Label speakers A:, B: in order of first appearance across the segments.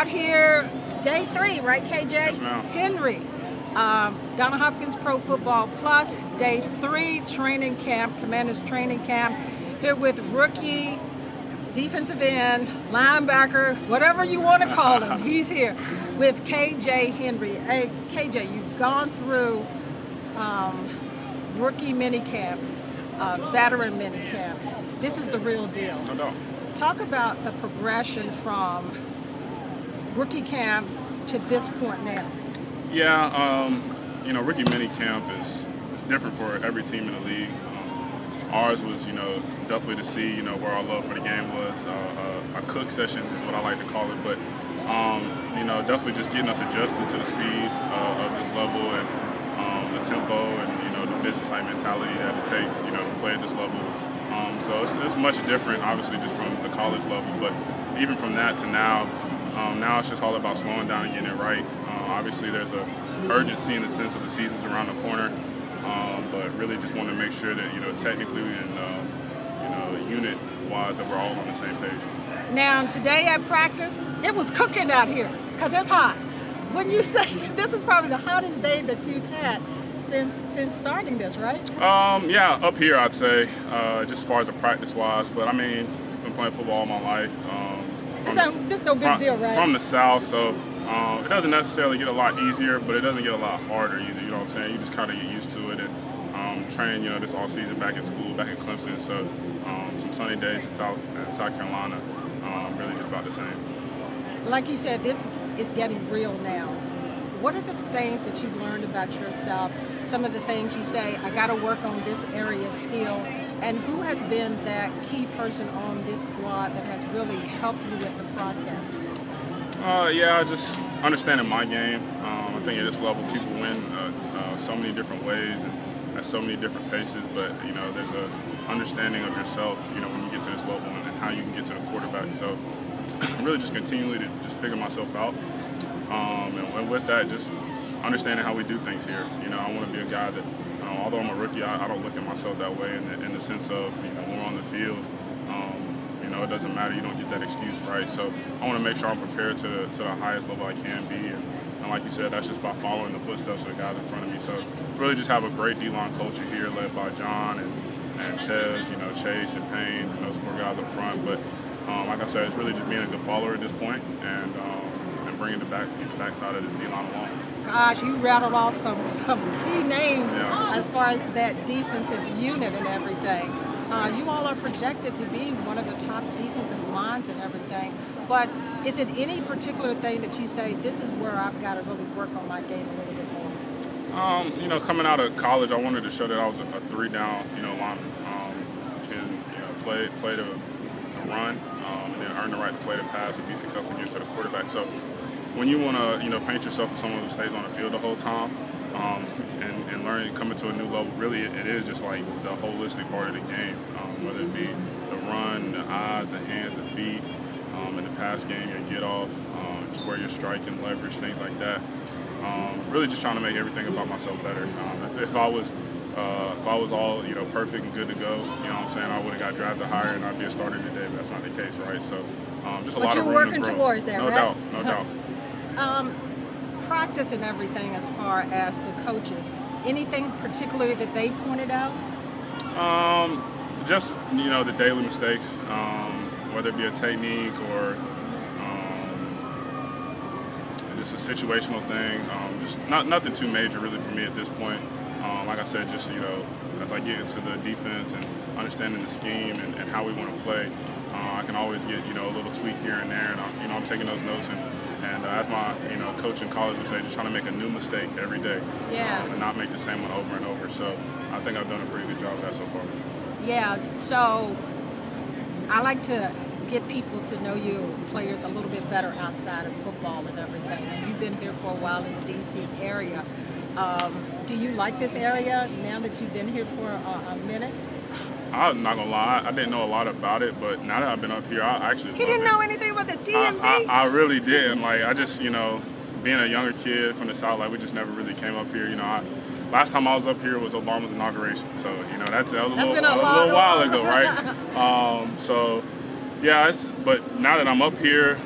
A: out here, day 3, right, KJ?
B: Yes, ma'am.
A: Henry, Donna Hopkins Pro Football Plus, day 3 training camp, Commanders training camp, here with rookie defensive end, linebacker, whatever you want to call him. He's here with KJ Henry. Hey, KJ, you've gone through rookie minicamp, veteran minicamp. This is the real deal.
B: No doubt.
A: Talk about the progression from rookie camp to this point now.
B: Yeah, rookie mini camp is different for every team in the league. Ours was, definitely to see, where our love for the game was. A cook session is what I like to call it, but definitely just getting us adjusted to the speed of this level and the tempo and the business-like mentality that it takes, to play at this level. So it's much different, obviously, just from the college level, but even from that to now it's just all about slowing down and getting it right. Obviously, there's a urgency in the sense of the season's around the corner, but really just want to make sure that technically and unit-wise that we're all on the same page.
A: Now, today at practice, it was cooking out here because it's hot. Wouldn't you say this is probably the hottest day that you've had since starting this, right?
B: Yeah, up here I'd say, just as far as the practice-wise. But I mean, been playing football all my life.
A: This no big deal, right?
B: From the South, so it doesn't necessarily get a lot easier, but it doesn't get a lot harder either. You know what I'm saying? You just kind of get used to it and train. This all season back in school, back in Clemson. So some sunny days in South Carolina. Really just about the same.
A: Like you said, this is getting real now. What are the things that you've learned about yourself? Some of the things you say, I got to work on this area still. And who has been that key person on this squad that has really helped you with the process?
B: Just understanding my game. I think at this level, people win so many different ways and at so many different paces. But there's a understanding of yourself. When you get to this level and how you can get to the quarterback. So really, just continually to just figure myself out. And with that, just understanding how we do things here. I want to be a guy that, although I'm a rookie, I don't look at myself that way in the sense of, when we're on the field, it doesn't matter. You don't get that excuse, right? So I want to make sure I'm prepared to the highest level I can be. And like you said, that's just by following the footsteps of the guys in front of me. So really just have a great D-line culture here led by John and Tez, Chase and Payne, and those 4 guys up front. But like I said, it's really just being a good follower at this point and bringing the backside of this D-line along.
A: Gosh, you rattled off some key names as far as that defensive unit and everything. You all are projected to be one of the top defensive lines and everything. But is it any particular thing that you say, this is where I've got to really work on my game a little bit more?
B: Coming out of college, I wanted to show that I was a 3-down, lineman. Can play the run, and then earn the right to play the pass and be successful getting to the quarterback. So when you want to, paint yourself as someone who stays on the field the whole time, and learning, coming to a new level, really it is just like the holistic part of the game, whether it be the run, the eyes, the hands, the feet, in the pass game, your get off, just where you're striking, leverage, things like that. Really just trying to make everything about myself better. If I was all perfect and good to go, what I'm saying, I would have got drafted higher and I'd be a starter today, but that's not the case, right? So just a lot of room to grow.
A: But you're working towards that,
B: no
A: right?
B: No doubt.
A: Practice and everything as far as the coaches. Anything particularly that they pointed out?
B: Just the daily mistakes, whether it be a technique or just a situational thing. Just nothing too major really for me at this point. Like I said, just as I get into the defense and understanding the scheme and how we want to play, I can always get a little tweak here and there, and I'm taking those notes and as my coach in college would say, just trying to make a new mistake every day, and not make the same one over and over. So I think I've done a pretty good job of that so far.
A: Yeah. So I like to get people to know you players a little bit better outside of football and everything. And you've been here for a while in the D.C. area. Do you like this area now that you've been here for a minute?
B: I'm not gonna lie, I didn't know a lot about it, but now that I've been up here, I actually love it.
A: He didn't know anything about the DMV?
B: I really didn't. Like, I just, being a younger kid from the South, like, we just never really came up here. Last time I was up here was Obama's inauguration, so that was a little while ago, right? So yeah, but now that I'm up here,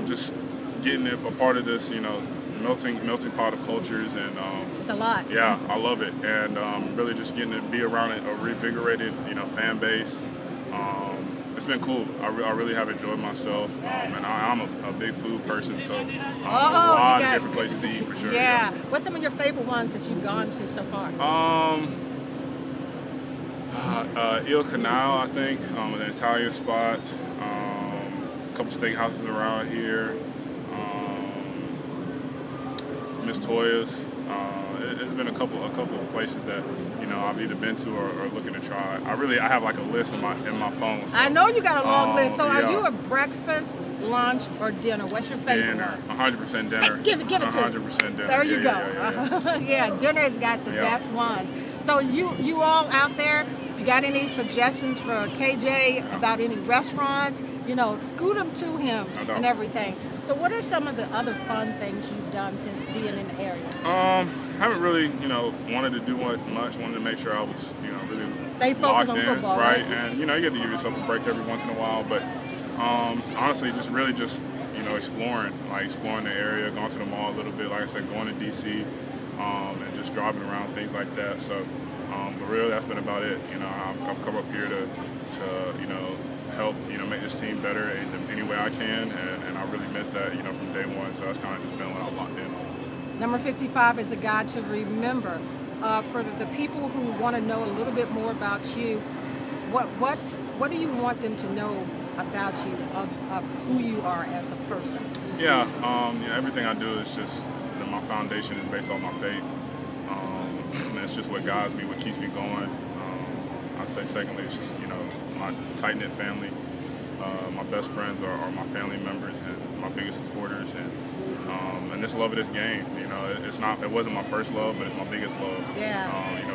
B: just getting a part of this, melting pot of cultures, and
A: It's a lot.
B: yeah, I love it, and really just getting to be around a revigorated, fan base. It's been cool. I really have enjoyed myself, and I'm a big food person, so a lot of different places to eat for sure.
A: Yeah. What's some of your favorite ones that you've gone to so far?
B: Il Canal, I think, an Italian spot. A couple steakhouses around here. Miss Toya's. It's been a couple of places that I've either been to or looking to try. I have like a list in my phone. So,
A: I know you got a long list. So
B: yeah.
A: are you a breakfast, lunch, or dinner? What's your favorite
B: Dinner,
A: one?
B: 100% dinner.
A: Give it to me.
B: 100% dinner.
A: There you go.
B: Yeah.
A: Yeah, dinner has got the best ones. So you all out there, if you got any suggestions for KJ about any restaurants, scoot them to him and everything. So what are some of the other fun things you've done since being in the area?
B: Haven't really, wanted to do much. Wanted to make sure I was, really
A: Stay focused on football,
B: right?
A: right?
B: And you get to give yourself a break every once in a while. But honestly, just exploring the area, going to the mall a little bit. Like I said, going to DC, and just driving around, things like that. So, but really, that's been about it. I've come up here to help, make this team better in any way I can, and I really meant that, from day one. So that's kind of just been what I locked in on.
A: Number 55 is a guy to remember. For the people who want to know a little bit more about you, what do you want them to know about you, of who you are as a person?
B: Yeah, everything I do is just my foundation is based on my faith. And it's just what guides me, what keeps me going. I'd say secondly, it's just my tight-knit family. My best friends are my family members and my biggest supporters, and this love of this game. It wasn't my first love, but it's my biggest love.
A: Yeah.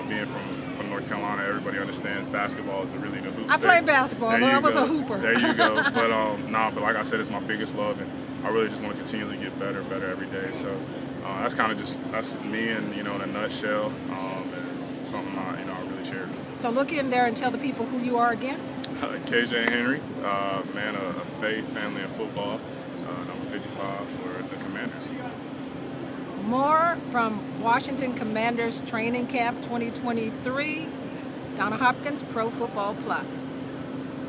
B: Being from North Carolina, everybody understands basketball is really the hoop.
A: I played basketball. I was a hooper.
B: There you go. But like I said, it's my biggest love, and I really just want to continually get better every day. So that's me, and in a nutshell, and something I really cherish.
A: So look in there and tell the people who you are again.
B: KJ Henry, man of faith, family, and football. Number 55 for the Commanders.
A: More from Washington Commanders Training Camp 2023. Donna Hopkins, Pro Football Plus.